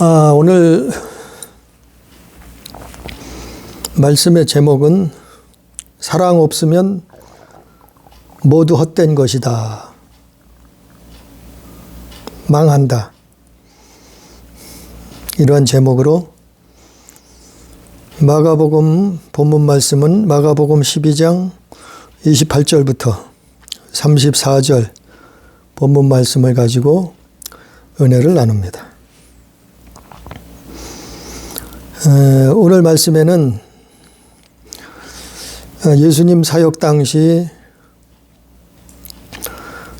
오늘 말씀의 제목은 사랑 없으면 모두 헛된 것이다. 망한다. 이러한 제목으로 마가복음 본문 말씀은 마가복음 12장 28절부터 34절 본문 말씀을 가지고 은혜를 나눕니다. 오늘 말씀에는 예수님 사역 당시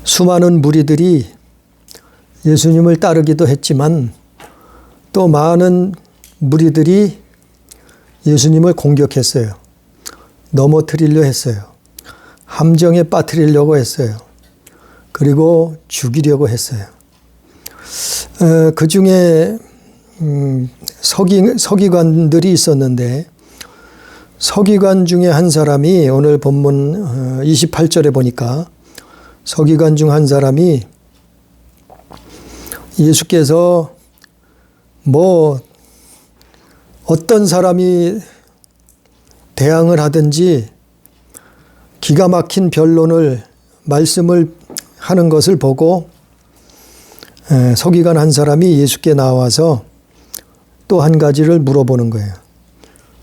수많은 무리들이 예수님을 따르기도 했지만 또 많은 무리들이 예수님을 공격했어요. 넘어뜨리려 했어요. 함정에 빠뜨리려고 했어요. 그리고 죽이려고 했어요. 그 중에 서기관들이 있었는데 서기관 중에 한 사람이 오늘 본문 28절에 보니까 서기관 중 한 사람이 예수께서 어떤 사람이 대항을 하든지 기가 막힌 변론을 말씀을 하는 것을 보고 서기관 한 사람이 예수께 나와서 또 한 가지를 물어보는 거예요.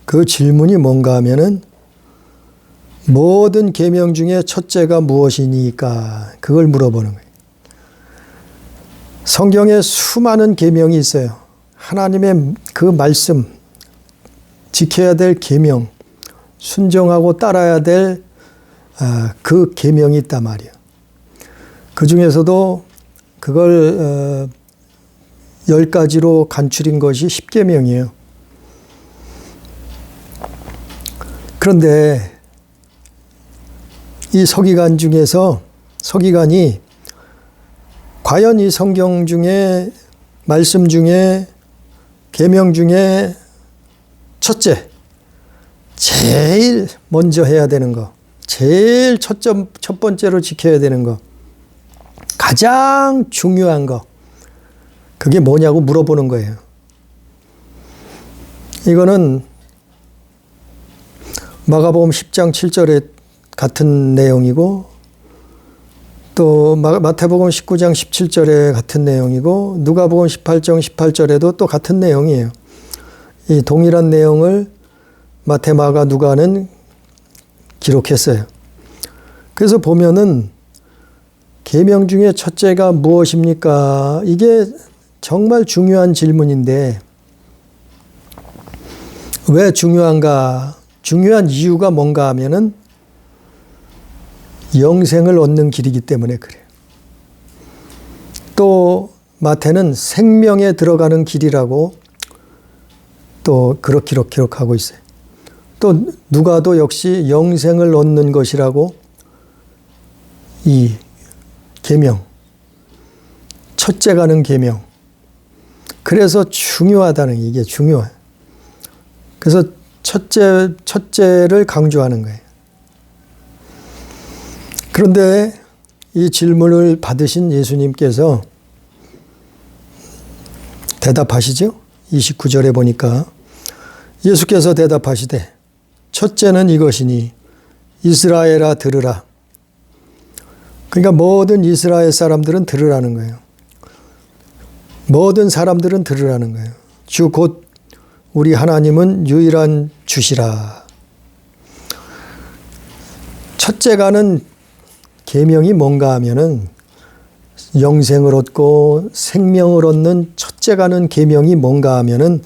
그 질문이 뭔가 하면은 모든 계명 중에 첫째가 무엇이니까 그걸 물어보는 거예요. 성경에 수많은 계명이 있어요. 하나님의 그 말씀, 지켜야 될 계명, 순종하고 따라야 될 그 계명이 있단 말이에요. 그 중에서도 그걸 10가지로 간추린 것이 10계명이에요. 그런데 이 서기관 중에서 서기관이 과연 이 성경 중에 말씀 중에 계명 중에 첫째, 제일 먼저 해야 되는 거, 제일 첫 번째로 지켜야 되는 거, 가장 중요한 거, 그게 뭐냐고 물어보는 거예요. 이거는 마가복음 10장 7절에 같은 내용이고 또 마태복음 19장 17절에 같은 내용이고 누가복음 18장 18절에도 또 같은 내용이에요. 이 동일한 내용을 마태, 마가, 누가는 기록했어요. 그래서 보면은 계명 중에 첫째가 무엇입니까? 이게 정말 중요한 질문인데 왜 중요한가? 중요한 이유가 뭔가 하면은 영생을 얻는 길이기 때문에 그래요. 또 마태는 생명에 들어가는 길이라고 또 그렇게 기록하고 있어요. 또 누가도 역시 영생을 얻는 것이라고 이 계명, 첫째 가는 계명. 그래서 중요하다는 이게 중요해요. 그래서 첫째를 강조하는 거예요. 그런데 이 질문을 받으신 예수님께서 대답하시죠? 29절에 보니까 예수께서 대답하시되 첫째는 이것이니 이스라엘아 들으라. 그러니까 모든 이스라엘 사람들은 들으라는 거예요. 모든 사람들은 들으라는 거예요. 주 곧 우리 하나님은 유일한 주시라. 첫째 가는 계명이 뭔가 하면은 영생을 얻고 생명을 얻는 첫째 가는 계명이 뭔가 하면은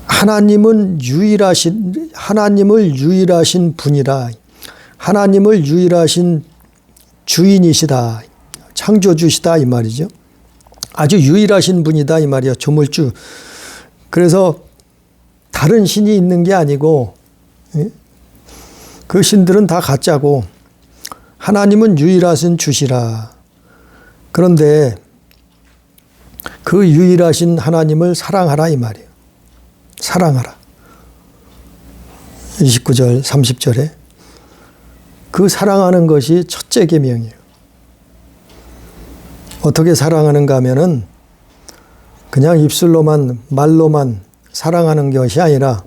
하나님을 유일하신 분이라. 하나님을 유일하신 주인이시다. 창조주시다 이 말이죠. 아주 유일하신 분이다 이 말이야. 조물주. 그래서 다른 신이 있는 게 아니고 그 신들은 다 가짜고 하나님은 유일하신 주시라. 그런데 그 유일하신 하나님을 사랑하라 이 말이에요. 사랑하라. 29절 30절에 그 사랑하는 것이 첫째 계명이에요. 어떻게 사랑하는가 하면은 그냥 입술로만, 말로만 사랑하는 것이 아니라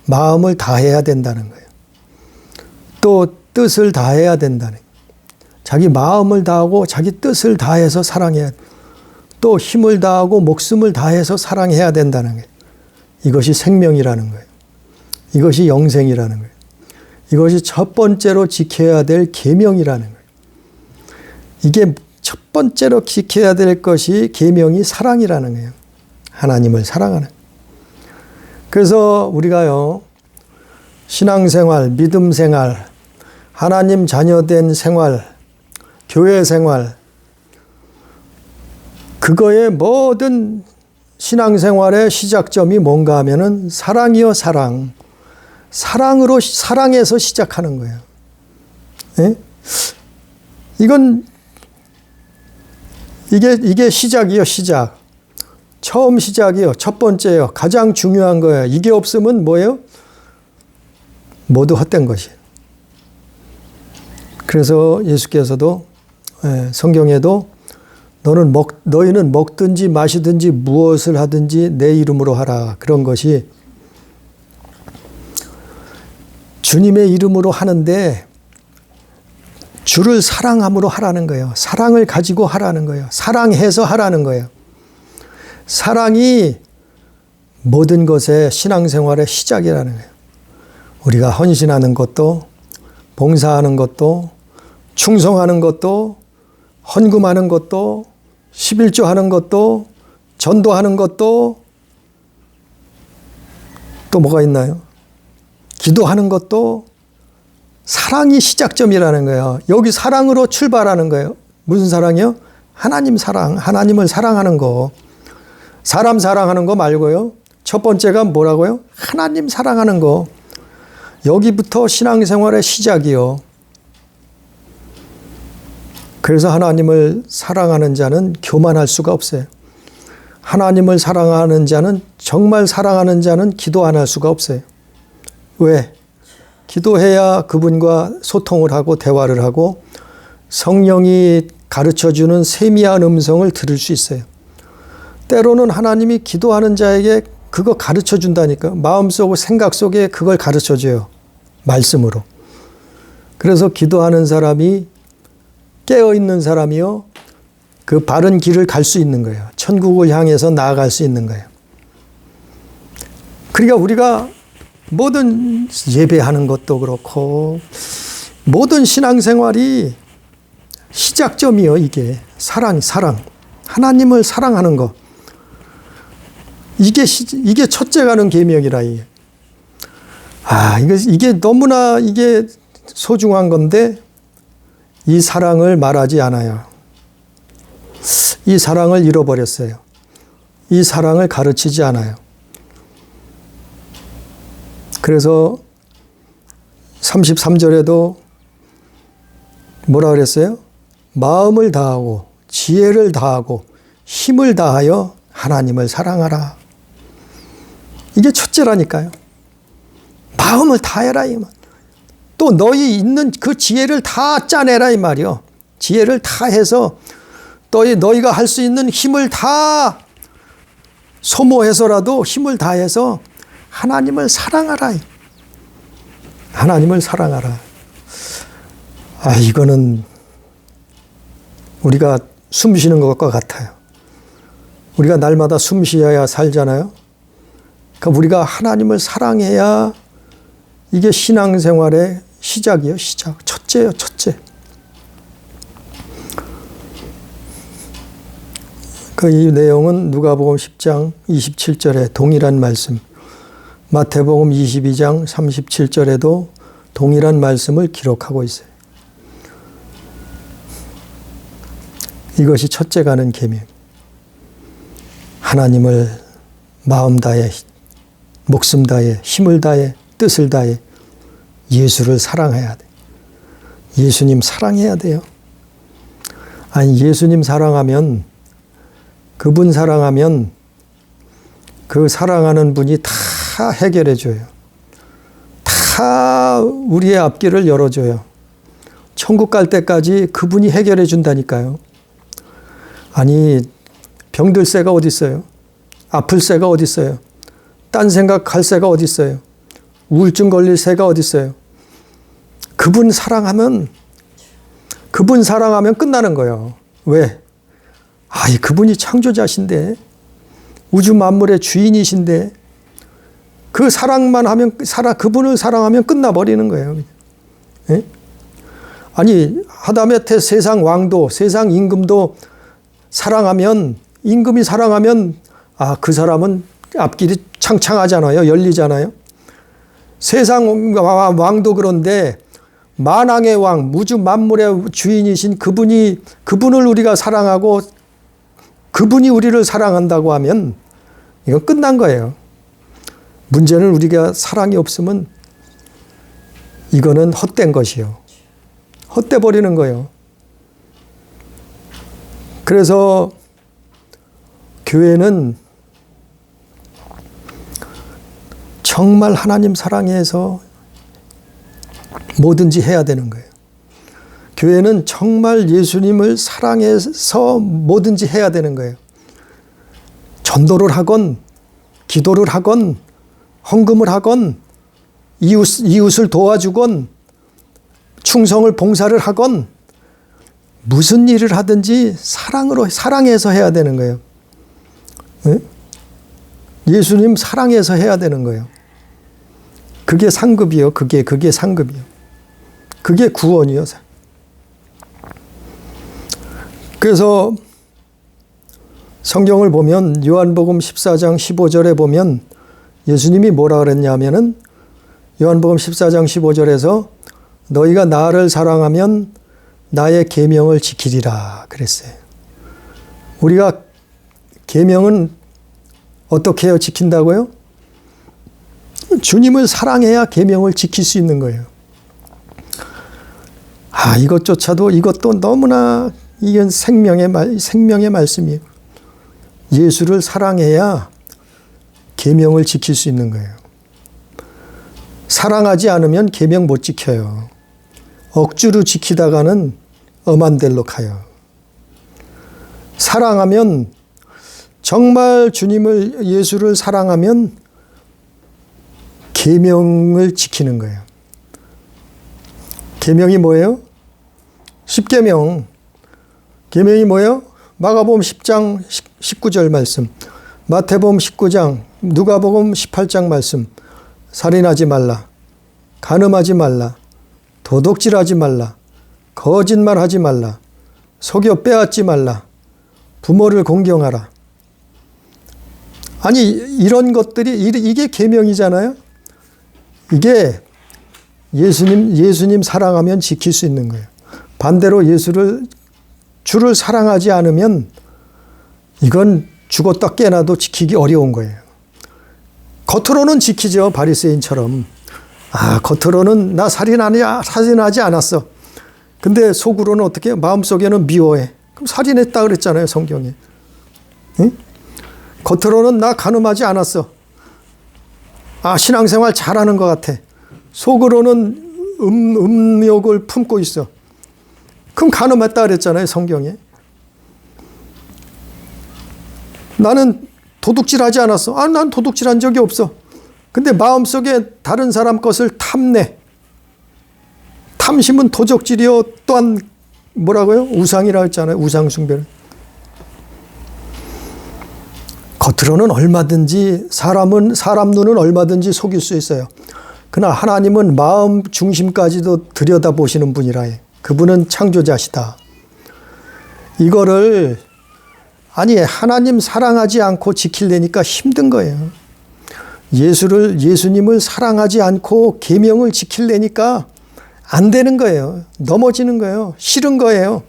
마음을 다해야 된다는 거예요. 또 뜻을 다해야 된다는 거예요. 자기 마음을 다하고 자기 뜻을 다해서 사랑해야 돼요. 또 힘을 다하고 목숨을 다해서 사랑해야 된다는 거예요. 이것이 생명이라는 거예요. 이것이 영생이라는 거예요. 이것이 첫 번째로 지켜야 될 계명이라는 거예요. 이게 첫 번째로 지켜야 될 것이 계명이 사랑이라는 거예요. 하나님을 사랑하는. 그래서 우리가요, 신앙생활, 믿음생활, 하나님 자녀된 생활, 교회 생활, 그거의 모든 신앙생활의 시작점이 뭔가 하면은 사랑이요, 사랑. 사랑으로, 사랑에서 시작하는 거예요. 예? 이게 시작이요, 시작. 처음 시작이요, 첫 번째요, 가장 중요한 거예요. 이게 없으면 뭐예요? 모두 헛된 것이에요. 그래서 예수께서도 성경에도 너희는 먹든지 마시든지 무엇을 하든지 내 이름으로 하라. 그런 것이 주님의 이름으로 하는데 주를 사랑함으로 하라는 거예요. 사랑을 가지고 하라는 거예요. 사랑해서 하라는 거예요. 사랑이 모든 것의 신앙생활의 시작이라는 거예요. 우리가 헌신하는 것도, 봉사하는 것도, 충성하는 것도, 헌금하는 것도, 11조 하는 것도, 전도하는 것도, 또 뭐가 있나요? 기도하는 것도 사랑이 시작점이라는 거예요. 여기 사랑으로 출발하는 거예요. 무슨 사랑이요? 하나님 사랑, 하나님을 사랑하는 거. 사람 사랑하는 거 말고요. 첫 번째가 뭐라고요? 하나님 사랑하는 거. 여기부터 신앙생활의 시작이요. 그래서 하나님을 사랑하는 자는 교만할 수가 없어요. 하나님을 사랑하는 자는, 정말 사랑하는 자는 기도 안 할 수가 없어요. 왜? 기도해야 그분과 소통을 하고 대화를 하고 성령이 가르쳐주는 세미한 음성을 들을 수 있어요. 때로는 하나님이 기도하는 자에게 그거 가르쳐 준다니까. 마음속, 생각 속에 그걸 가르쳐 줘요. 말씀으로. 그래서 기도하는 사람이, 깨어있는 사람이요, 그 바른 길을 갈 수 있는 거예요. 천국을 향해서 나아갈 수 있는 거예요. 그러니까 우리가 모든 예배하는 것도 그렇고 모든 신앙생활이 시작점이요. 이게 사랑. 하나님을 사랑하는 거. 이게 첫째 가는 계명이라. 이게 너무나 이게 소중한 건데 이 사랑을 말하지 않아요. 이 사랑을 잃어버렸어요. 이 사랑을 가르치지 않아요. 그래서 33절에도 뭐라 그랬어요? 마음을 다하고 지혜를 다하고 힘을 다하여 하나님을 사랑하라. 이게 첫째라니까요. 마음을 다해라 이 말. 또 너희 있는 그 지혜를 다 짜내라 이 말이요. 지혜를 다 해서 너희가 할 수 있는 힘을 다 소모해서라도 힘을 다해서 하나님을 사랑하라. 하나님을 사랑하라. 이거는 우리가 숨 쉬는 것과 같아요. 우리가 날마다 숨 쉬어야 살잖아요. 그러니까 우리가 하나님을 사랑해야 이게 신앙생활의 시작이에요. 시작. 첫째예요. 첫째. 이 내용은 누가복음 10장 27절에 동일한 말씀, 마태복음 22장 37절에도 동일한 말씀을 기록하고 있어요. 이것이 첫째 가는 계명. 하나님을 마음 다해, 목숨 다해, 힘을 다해, 뜻을 다해 예수를 사랑해야 돼. 예수님 사랑해야 돼요. 예수님 사랑하면, 그분 사랑하면 그 사랑하는 분이 다 해결해 줘요. 다 우리의 앞길을 열어줘요. 천국 갈 때까지 그분이 해결해 준다니까요. 아니 병들 새가 어디 있어요? 아플 새가 어디 있어요? 딴 생각할 새가 어디 있어요? 우울증 걸릴 새가 어디 있어요? 그분 사랑하면 끝나는 거예요. 왜? 그분이 창조자신데, 우주 만물의 주인이신데, 그 사랑만 하면, 그분을 사랑하면 끝나버리는 거예요. 예? 아니, 하다못해 세상 왕도, 세상 임금도 임금이 사랑하면, 그 사람은 앞길이 창창하잖아요. 열리잖아요. 세상 왕도 그런데, 만왕의 왕, 우주 만물의 주인이신 그분을 우리가 사랑하고, 그분이 우리를 사랑한다고 하면, 이건 끝난 거예요. 문제는 우리가 사랑이 없으면 이거는 헛된 것이요. 헛돼 버리는 거예요. 그래서 교회는 정말 하나님 사랑해서 뭐든지 해야 되는 거예요. 교회는 정말 예수님을 사랑해서 뭐든지 해야 되는 거예요. 전도를 하건, 기도를 하건, 헌금을 하건, 이웃을 도와주건, 충성을 봉사를 하건, 무슨 일을 하든지 사랑해서 해야 되는 거예요. 네? 예수님 사랑해서 해야 되는 거예요. 그게 상급이요. 그게 상급이요. 그게 구원이요. 그래서 성경을 보면 요한복음 14장 15절에 보면 예수님이 뭐라 그랬냐면은 요한복음 14장 15절에서 너희가 나를 사랑하면 나의 계명을 지키리라 그랬어요. 우리가 계명은 어떻게 해요? 지킨다고요? 주님을 사랑해야 계명을 지킬 수 있는 거예요. 이것도 너무나 이건 생명의 말씀이에요. 예수를 사랑해야 계명을 지킬 수 있는 거예요. 사랑하지 않으면 계명 못 지켜요. 억지로 지키다가는 엄한 데로 가요. 사랑하면 정말 예수를 사랑하면 계명을 지키는 거예요. 계명이 뭐예요? 10계명. 계명이 뭐예요? 마가복음 10장 19절 말씀, 마태복음 19장, 누가복음 18장 말씀. 살인하지 말라, 간음하지 말라, 도둑질하지 말라, 거짓말하지 말라, 속여 빼앗지 말라, 부모를 공경하라. 아니 이런 것들이 이게 계명이잖아요. 이게 예수님 사랑하면 지킬 수 있는 거예요. 반대로 주를 사랑하지 않으면 이건 죽었다 깨나도 지키기 어려운 거예요. 겉으로는 지키죠. 바리새인처럼. 겉으로는 나 살인하지 않았어. 근데 속으로는 어떻게? 마음속에는 미워해. 그럼 살인했다 그랬잖아요. 성경에. 응? 겉으로는 나 간음하지 않았어. 신앙생활 잘하는 것 같아. 속으로는 음욕을 품고 있어. 그럼 간음했다 그랬잖아요. 성경에. 나는 도둑질하지 않았어. 난 도둑질한 적이 없어. 근데 마음속에 다른 사람 것을 탐내. 탐심은 도적질이요. 또한 뭐라고요? 우상이라고 했잖아요. 우상숭배를. 겉으로는 얼마든지 사람 눈은 얼마든지 속일 수 있어요. 그러나 하나님은 마음 중심까지도 들여다보시는 분이라 해. 그분은 창조자시다. 이거를 하나님 사랑하지 않고 지키려니까 힘든 거예요. 예수님을 사랑하지 않고 계명을 지키려니까 안 되는 거예요. 넘어지는 거예요. 싫은 거예요.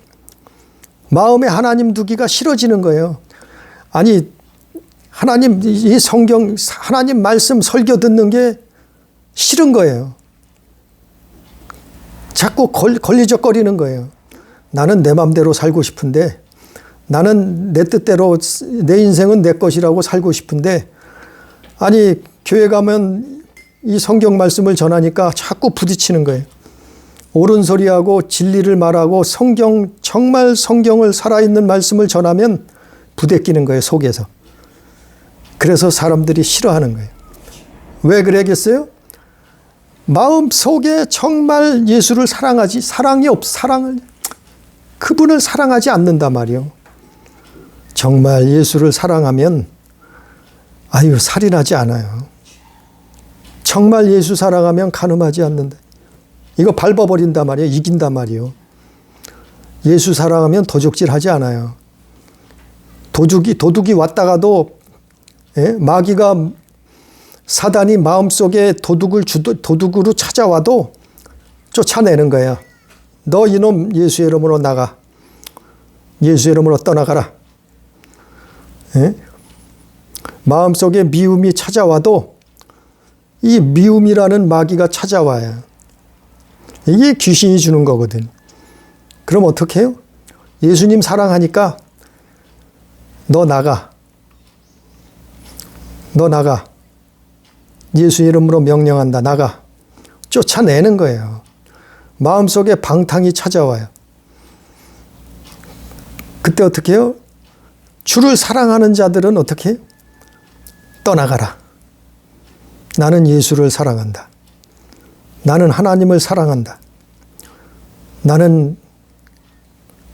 마음에 하나님 두기가 싫어지는 거예요. 하나님 이 성경 하나님 말씀 설교 듣는 게 싫은 거예요. 자꾸 걸리적거리는 거예요. 나는 내 맘대로 살고 싶은데, 나는 내 뜻대로 내 인생은 내 것이라고 살고 싶은데, 교회 가면 이 성경 말씀을 전하니까 자꾸 부딪히는 거예요. 옳은 소리하고 진리를 말하고 정말 성경을 살아있는 말씀을 전하면 부대끼는 거예요, 속에서. 그래서 사람들이 싫어하는 거예요. 왜 그러겠어요? 마음 속에 정말 예수를 사랑하지, 그분을 사랑하지 않는단 말이요. 정말 예수를 사랑하면 살인하지 않아요. 정말 예수 사랑하면 간음하지 않는다. 이거 밟아버린단 말이에요. 이긴단 말이에요. 예수 사랑하면 도적질하지 않아요. 도둑이 왔다가도 마귀가 사단이 마음속에 도둑으로 찾아와도 쫓아내는 거야. 너 이놈 예수의 이름으로 나가. 예수의 이름으로 떠나가라. 마음속에 미움이 찾아와도 이 미움이라는 마귀가 찾아와요. 이게 귀신이 주는 거거든. 그럼 어떻게 해요? 예수님 사랑하니까 너 나가. 너 나가. 예수 이름으로 명령한다. 나가. 쫓아내는 거예요. 마음속에 방탕이 찾아와요. 그때 어떻게 해요? 주를 사랑하는 자들은 어떻게 해요? 떠나가라. 나는 예수를 사랑한다. 나는 하나님을 사랑한다. 나는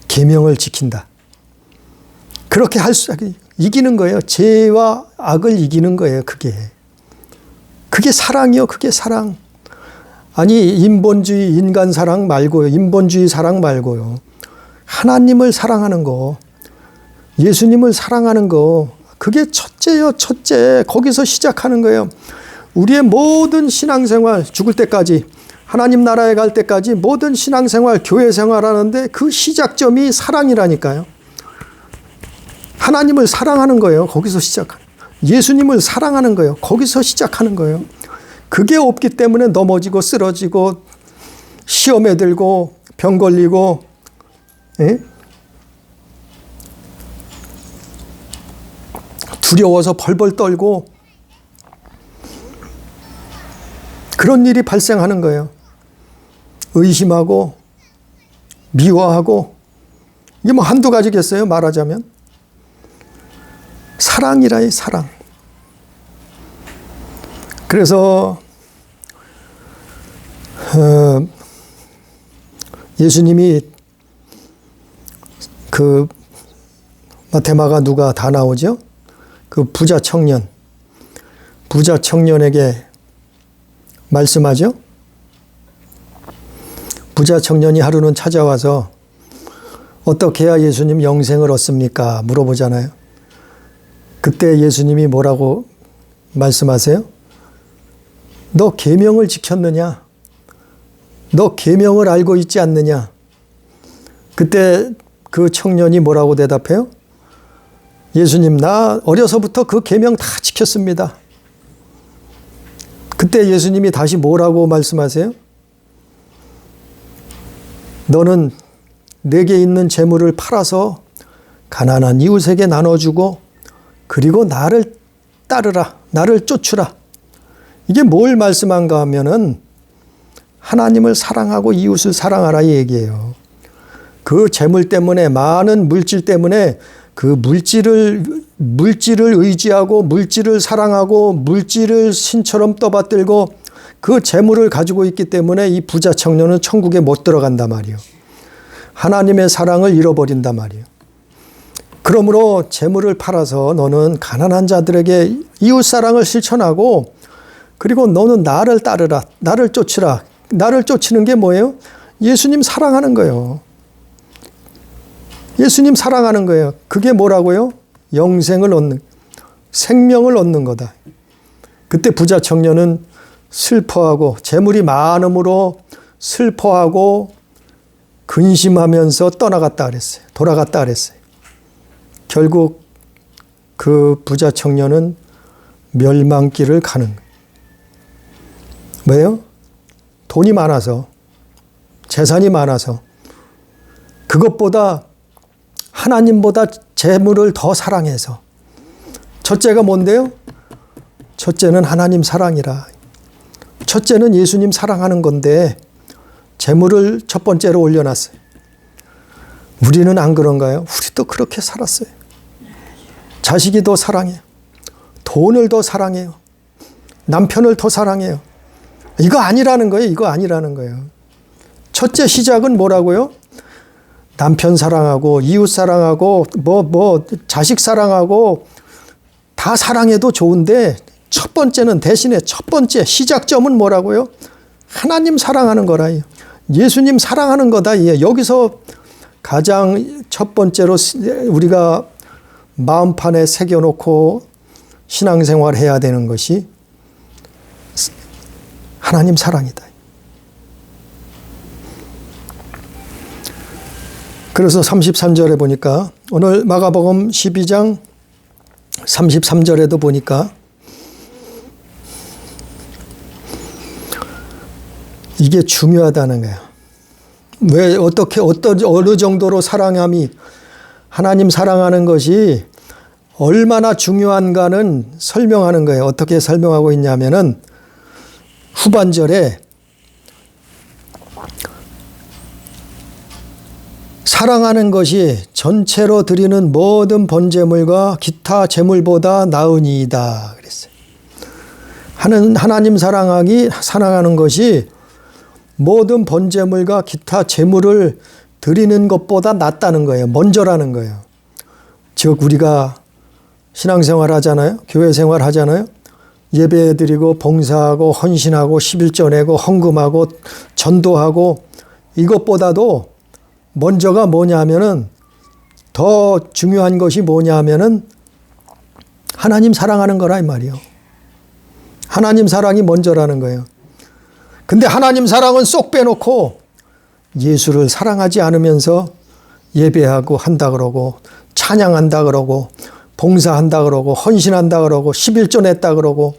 계명을 지킨다. 그렇게 이기는 거예요. 죄와 악을 이기는 거예요. 그게 사랑이요. 그게 사랑. 아니 인본주의 인간 사랑 말고요. 인본주의 사랑 말고요. 하나님을 사랑하는 거. 예수님을 사랑하는 거. 그게 첫째요. 첫째. 거기서 시작하는 거예요. 우리의 모든 신앙생활 죽을 때까지 하나님 나라에 갈 때까지 모든 신앙생활 교회 생활하는데 그 시작점이 사랑이라니까요. 하나님을 사랑하는 거예요. 거기서 시작하는 예수님을 사랑하는 거예요. 거기서 시작하는 거예요. 그게 없기 때문에 넘어지고 쓰러지고 시험에 들고 병 걸리고 두려워서 벌벌 떨고 그런 일이 발생하는 거예요. 의심하고 미워하고 이게 뭐 한두 가지겠어요? 말하자면 사랑이라이 사랑. 그래서 예수님이 그 마테마가 누가 다 나오죠? 그 부자 청년에게 말씀하죠? 부자 청년이 하루는 찾아와서 어떻게 해야 예수님 영생을 얻습니까? 물어보잖아요. 그때 예수님이 뭐라고 말씀하세요? 너 계명을 지켰느냐? 너 계명을 알고 있지 않느냐? 그때 그 청년이 뭐라고 대답해요? 예수님, 나 어려서부터 그 계명 다 지켰습니다. 그때 예수님이 다시 뭐라고 말씀하세요? 너는 내게 있는 재물을 팔아서 가난한 이웃에게 나눠주고 그리고 나를 따르라. 나를 쫓으라. 이게 뭘 말씀한가 하면은 하나님을 사랑하고 이웃을 사랑하라 이 얘기예요. 그 재물 때문에 많은 물질 때문에 그 물질을 의지하고 물질을 사랑하고 물질을 신처럼 떠받들고 그 재물을 가지고 있기 때문에 이 부자 청년은 천국에 못 들어간단 말이에요. 하나님의 사랑을 잃어버린단 말이에요. 그러므로 재물을 팔아서 너는 가난한 자들에게 이웃 사랑을 실천하고 그리고 너는 나를 따르라. 나를 쫓으라. 나를 쫓는 게 뭐예요? 예수님 사랑하는 거예요. 예수님 사랑하는 거예요. 그게 뭐라고요? 영생을 얻는, 생명을 얻는 거다. 그때 부자 청년은 슬퍼하고 재물이 많음으로 슬퍼하고 근심하면서 떠나갔다 그랬어요. 돌아갔다 그랬어요. 결국 그 부자 청년은 멸망길을 가는 거예요. 왜요? 돈이 많아서, 재산이 많아서, 그것보다 하나님보다 재물을 더 사랑해서. 첫째가 뭔데요? 첫째는 하나님 사랑이라. 첫째는 예수님 사랑하는 건데 재물을 첫 번째로 올려놨어요. 우리는 안 그런가요? 우리도 그렇게 살았어요. 자식이 더 사랑해요. 돈을 더 사랑해요. 남편을 더 사랑해요. 이거 아니라는 거예요. 이거 아니라는 거예요. 첫째 시작은 뭐라고요? 남편 사랑하고 이웃 사랑하고 자식 사랑하고 다 사랑해도 좋은데 첫 번째는 대신에 첫 번째 시작점은 뭐라고요? 하나님 사랑하는 거라요. 예수님 사랑하는 거다. 여기서 가장 첫 번째로 우리가 마음판에 새겨놓고 신앙생활 해야 되는 것이 하나님 사랑이다. 그래서 33절에 보니까 오늘 마가복음 12장 33절에도 보니까 이게 중요하다는 거야. 왜 어느 정도로 사랑함이 하나님 사랑하는 것이 얼마나 중요한가는 설명하는 거예요. 어떻게 설명하고 있냐면은 후반절에 사랑하는 것이 전체로 드리는 모든 번제물과 기타 제물보다 나으니이다 그랬어요. 하나님 사랑하는 것이 모든 번제물과 기타 제물을 드리는 것보다 낫다는 거예요. 먼저라는 거예요. 즉 우리가 신앙생활 하잖아요. 교회 생활 하잖아요. 예배 드리고 봉사하고 헌신하고 11조 내고 헌금하고 전도하고 이것보다도 먼저가 뭐냐면은 더 중요한 것이 뭐냐면은 하나님 사랑하는 거라 이 말이요. 하나님 사랑이 먼저라는 거예요. 근데 하나님 사랑은 쏙 빼놓고 예수를 사랑하지 않으면서 예배하고 한다 그러고 찬양한다 그러고 봉사한다 그러고 헌신한다 그러고 11조 냈다 그러고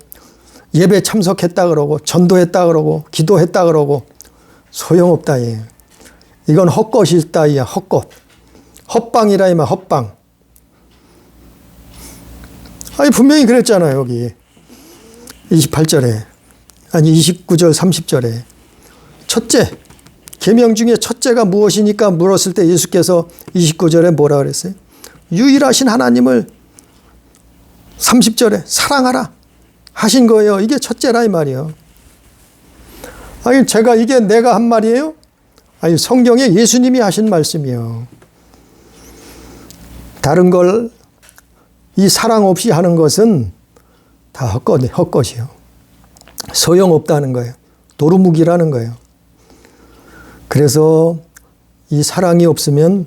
예배 참석했다 그러고 전도했다 그러고 기도했다 그러고 소용없다. 이건 헛것이다. 헛것. 헛방이라 이말 헛방. 아니 분명히 그랬잖아요. 여기 28절에 아니 29절 30절에 첫째 계명 중에 첫째가 무엇이니까 물었을 때 예수께서 29절에 뭐라 그랬어요? 유일하신 하나님을 30절에 사랑하라 하신 거예요. 이게 첫째라 이 말이에요. 아니 이게 내가 한 말이에요? 아니 성경에 예수님이 하신 말씀이에요. 다른 걸 이 사랑 없이 하는 것은 다 헛것이요. 소용없다는 거예요. 도루묵이라는 거예요. 그래서 이 사랑이 없으면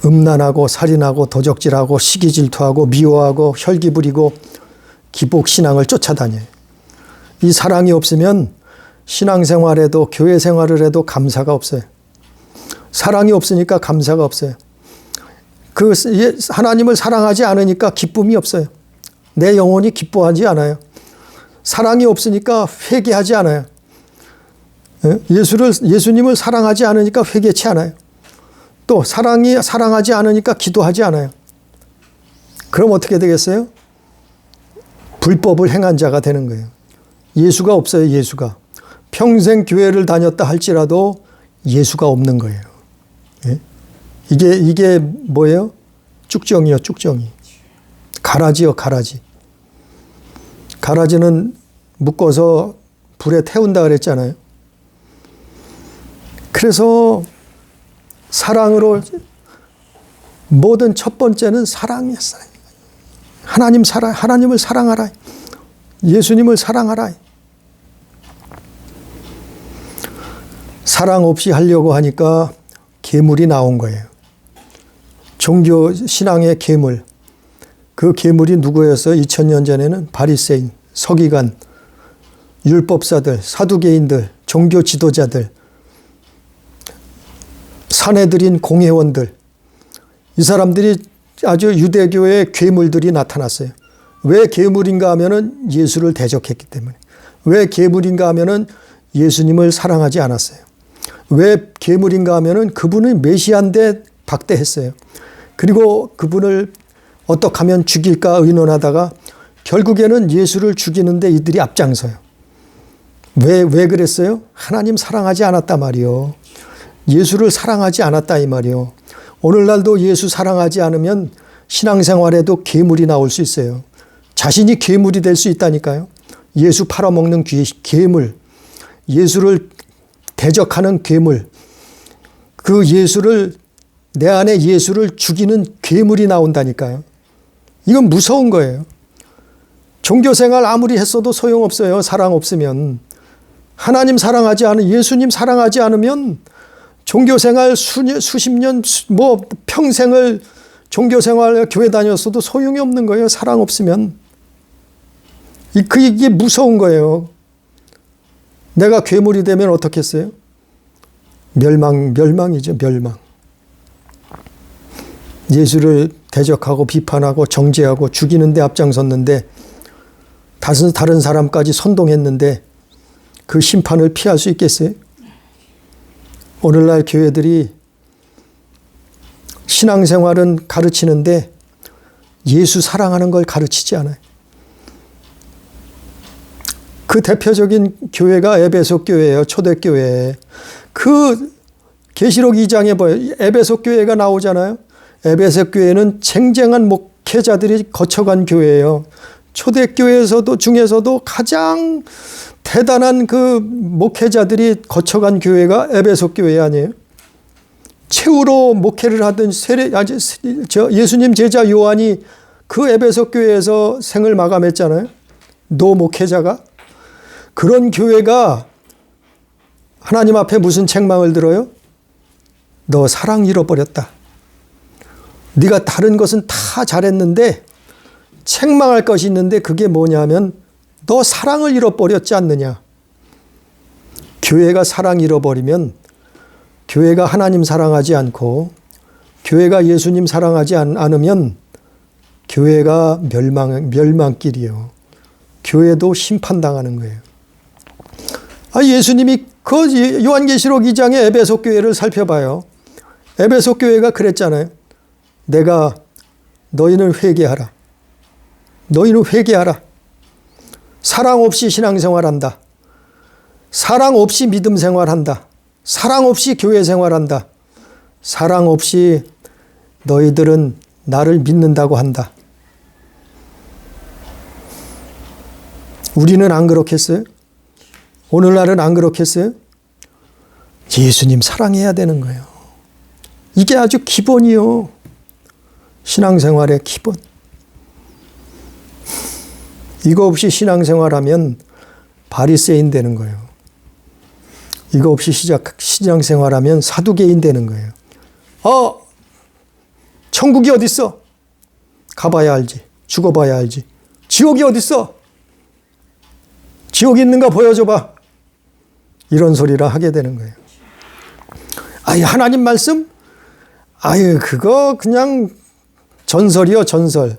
음란하고 살인하고 도적질하고 시기질투하고 미워하고 혈기 부리고 기복신앙을 쫓아다녀요. 이 사랑이 없으면 신앙생활에도 교회 생활을 해도 감사가 없어요. 사랑이 없으니까 감사가 없어요. 하나님을 사랑하지 않으니까 기쁨이 없어요. 내 영혼이 기뻐하지 않아요. 사랑이 없으니까 회개하지 않아요. 예수님을 사랑하지 않으니까 회개치 않아요. 또 사랑하지 않으니까 기도하지 않아요. 그럼 어떻게 되겠어요? 불법을 행한 자가 되는 거예요. 예수가 없어요. 예수가. 평생 교회를 다녔다 할지라도 예수가 없는 거예요. 이게 뭐예요? 쭉정이요. 쭉정이. 가라지요. 가라지. 가라지는 묶어서 불에 태운다 그랬잖아요. 그래서 사랑으로 모든 첫 번째는 사랑이었어요. 하나님을 사랑하라. 예수님을 사랑하라. 사랑 없이 하려고 하니까 괴물이 나온 거예요. 종교 신앙의 괴물. 그 괴물이 누구였어요? 2000년 전에는 바리새인, 서기관, 율법사들, 사두개인들, 종교 지도자들, 사내들인 공회원들, 이 사람들이 아주 유대교의 괴물들이 나타났어요. 왜 괴물인가 하면은 예수를 대적했기 때문에. 왜 괴물인가 하면은 예수님을 사랑하지 않았어요. 왜 괴물인가 하면은 그분은 메시아인데 박대했어요. 그리고 그분을 어떻게 하면 죽일까 의논하다가 결국에는 예수를 죽이는데 이들이 앞장서요. 왜 그랬어요? 하나님 사랑하지 않았다 말이요. 예수를 사랑하지 않았다 이 말이요. 오늘날도 예수 사랑하지 않으면 신앙생활에도 괴물이 나올 수 있어요. 자신이 괴물이 될 수 있다니까요. 예수 팔아먹는 괴물, 예수를 대적하는 괴물, 그 예수를, 내 안에 예수를 죽이는 괴물이 나온다니까요. 이건 무서운 거예요. 종교생활 아무리 했어도 소용없어요. 사랑 없으면. 하나님 사랑하지 않은, 예수님 사랑하지 않으면 종교생활 수십 년, 평생을 종교생활 교회 다녔어도 소용이 없는 거예요. 사랑 없으면. 이게 무서운 거예요. 내가 괴물이 되면 어떻겠어요? 멸망이죠, 멸망. 예수를 대적하고 비판하고 정죄하고 죽이는 데 앞장섰는데 다른 사람까지 선동했는데 그 심판을 피할 수 있겠어요? 오늘날 교회들이 신앙생활은 가르치는데 예수 사랑하는 걸 가르치지 않아요. 그 대표적인 교회가 에베소 교회예요. 초대교회. 그 계시록 2장에 보여 에베소 교회가 나오잖아요. 에베소 교회는 쟁쟁한 목회자들이 거쳐간 교회예요. 초대교회에서도 중에서도 가장 대단한 그 목회자들이 거쳐간 교회가 에베소 교회 아니에요? 최후로 목회를 하던 예수님 제자 요한이 그 에베소 교회에서 생을 마감했잖아요. 노 목회자가. 그런 교회가 하나님 앞에 무슨 책망을 들어요? 너 사랑 잃어버렸다. 네가 다른 것은 다 잘했는데 책망할 것이 있는데 그게 뭐냐면 너 사랑을 잃어버렸지 않느냐. 교회가 사랑 잃어버리면 교회가 하나님 사랑하지 않고 교회가 예수님 사랑하지 않으면 교회가 멸망길이요. 교회도 심판당하는 거예요. 예수님이 그 요한계시록 2장의 에베소 교회를 살펴봐요. 에베소 교회가 그랬잖아요. 내가 너희는 회개하라. 너희는 회개하라. 사랑 없이 신앙생활한다. 사랑 없이 믿음 생활한다. 사랑 없이 교회 생활한다. 사랑 없이 너희들은 나를 믿는다고 한다. 우리는 안 그렇겠어요? 오늘날은 안 그렇겠어요? 예수님 사랑해야 되는 거예요. 이게 아주 기본이요. 신앙생활의 기본. 이거 없이 신앙생활하면 바리새인 되는 거예요. 이거 없이 신앙생활하면 사두개인 되는 거예요. 천국이 어디 있어? 가봐야 알지. 죽어봐야 알지. 지옥이 어디 있어? 지옥이 있는가 보여줘봐. 이런 소리를 하게 되는 거예요. 하나님 말씀? 그거 그냥 전설이요, 전설.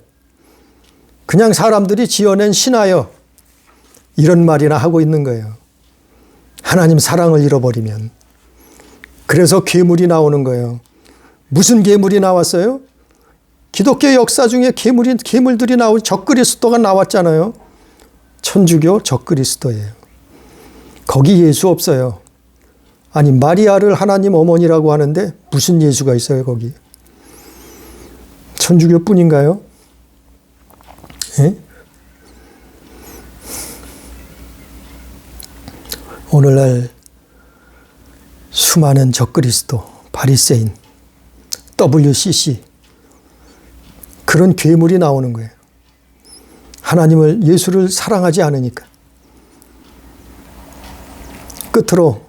그냥 사람들이 지어낸 신화요. 이런 말이나 하고 있는 거예요. 하나님 사랑을 잃어버리면. 그래서 괴물이 나오는 거예요. 무슨 괴물이 나왔어요? 기독교 역사 중에 괴물들이 적그리스도가 나왔잖아요. 천주교 적그리스도예요. 거기 예수 없어요. 마리아를 하나님 어머니라고 하는데 무슨 예수가 있어요, 거기? 천주교뿐인가요? 예? 오늘날 수많은 적그리스도, 바리새인, WCC 그런 괴물이 나오는 거예요. 하나님을, 예수를 사랑하지 않으니까. 끝으로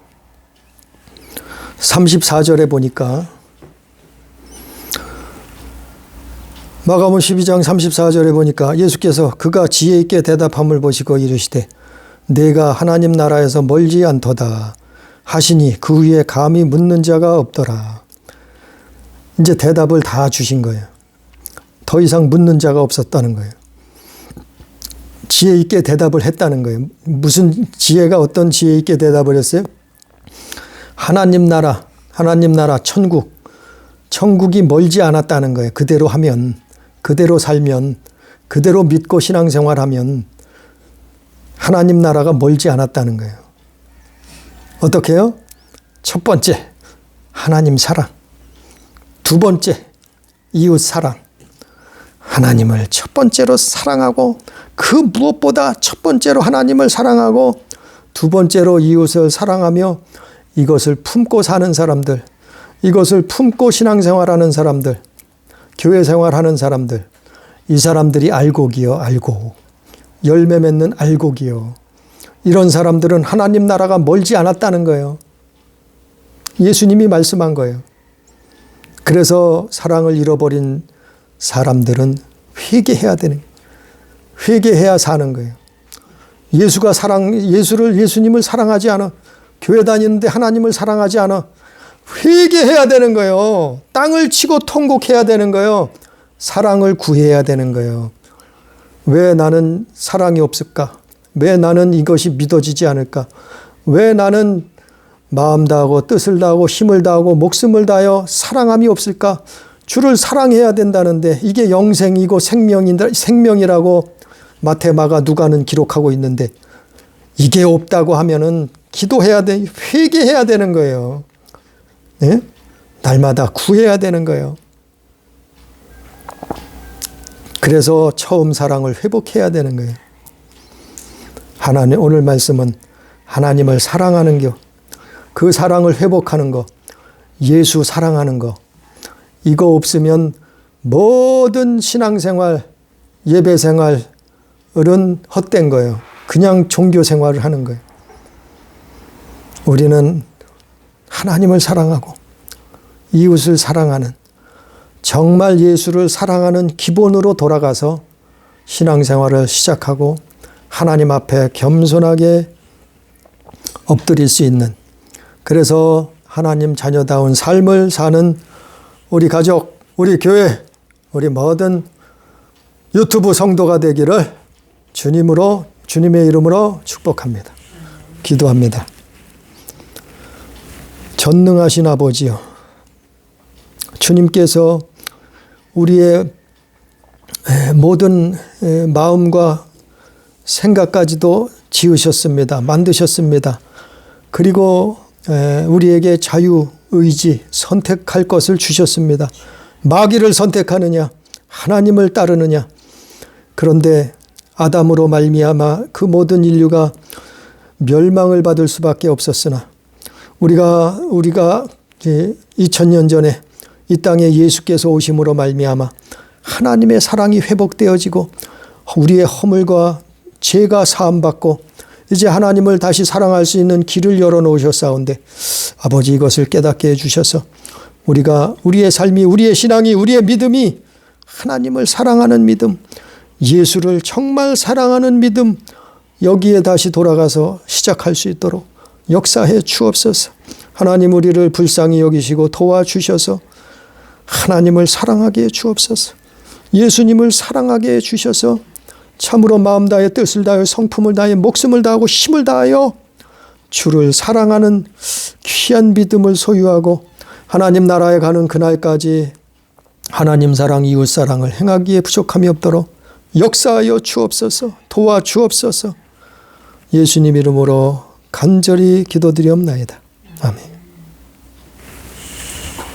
34절에 보니까 마가복음 12장 34절에 보니까 예수께서 그가 지혜 있게 대답함을 보시고 이르시되 내가 하나님 나라에서 멀지 않도다 하시니 그 위에 감히 묻는 자가 없더라. 이제 대답을 다 주신 거예요. 더 이상 묻는 자가 없었다는 거예요. 지혜 있게 대답을 했다는 거예요. 무슨 지혜가 어떤 지혜 있게 대답을 했어요? 하나님 나라, 천국이 멀지 않았다는 거예요. 그대로 하면, 그대로 살면, 그대로 믿고 신앙생활하면 하나님 나라가 멀지 않았다는 거예요. 어떻게 해요? 첫 번째, 하나님 사랑. 두 번째, 이웃 사랑. 하나님을 첫 번째로 사랑하고 그 무엇보다 첫 번째로 하나님을 사랑하고 두 번째로 이웃을 사랑하며 이것을 품고 사는 사람들, 이것을 품고 신앙생활하는 사람들, 교회 생활하는 사람들, 이 사람들이 알곡이요, 알곡. 열매 맺는 알곡이요. 이런 사람들은 하나님 나라가 멀지 않았다는 거예요. 예수님이 말씀한 거예요. 그래서 사랑을 잃어버린 사람들은 회개해야 되는 거예요. 회개해야 사는 거예요. 예수님을 사랑하지 않아. 교회 다니는데 하나님을 사랑하지 않아. 회개해야 되는 거예요. 땅을 치고 통곡해야 되는 거예요. 사랑을 구해야 되는 거예요. 왜 나는 사랑이 없을까? 왜 나는 이것이 믿어지지 않을까? 왜 나는 마음 다하고 뜻을 다하고 힘을 다하고 목숨을 다하여 사랑함이 없을까? 주를 사랑해야 된다는데 이게 영생이고 생명이라고 마태, 마가, 누가는 기록하고 있는데 이게 없다고 하면은 기도해야 돼, 회개해야 되는 거예요. 네? 날마다 구해야 되는 거예요. 그래서 처음 사랑을 회복해야 되는 거예요. 하나님, 오늘 말씀은 하나님을 사랑하는 거, 그 사랑을 회복하는 거, 예수 사랑하는 거, 이거 없으면 모든 신앙생활, 예배생활은 헛된 거예요. 그냥 종교생활을 하는 거예요. 우리는 하나님을 사랑하고 이웃을 사랑하는, 정말 예수를 사랑하는 기본으로 돌아가서 신앙생활을 시작하고 하나님 앞에 겸손하게 엎드릴 수 있는, 그래서 하나님 자녀다운 삶을 사는 우리 가족, 우리 교회, 우리 모든 유튜브 성도가 되기를 주님의 이름으로 축복합니다. 기도합니다. 전능하신 아버지요, 주님께서 우리의 모든 마음과 생각까지도 지으셨습니다. 만드셨습니다. 그리고 우리에게 자유의지, 선택할 것을 주셨습니다. 마귀를 선택하느냐, 하나님을 따르느냐. 그런데 아담으로 말미암아 그 모든 인류가 멸망을 받을 수밖에 없었으나 우리가 2000년 전에 이 땅에 예수께서 오심으로 말미암아 하나님의 사랑이 회복되어지고 우리의 허물과 죄가 사함받고 이제 하나님을 다시 사랑할 수 있는 길을 열어놓으셨사온데 아버지, 이것을 깨닫게 해주셔서 우리의 삶이, 우리의 신앙이, 우리의 믿음이 하나님을 사랑하는 믿음, 예수를 정말 사랑하는 믿음, 여기에 다시 돌아가서 시작할 수 있도록 역사해 주옵소서. 하나님, 우리를 불쌍히 여기시고 도와주셔서 하나님을 사랑하게 해 주옵소서. 예수님을 사랑하게 해 주셔서 참으로 마음 다해 뜻을 다해 성품을 다해 목숨을 다하고 힘을 다하여 주를 사랑하는 귀한 믿음을 소유하고 하나님 나라에 가는 그날까지 하나님 사랑, 이웃 사랑을 행하기에 부족함이 없도록 역사하여 주옵소서. 도와주옵소서. 예수님 이름으로 간절히 기도드리옵나이다. 아멘.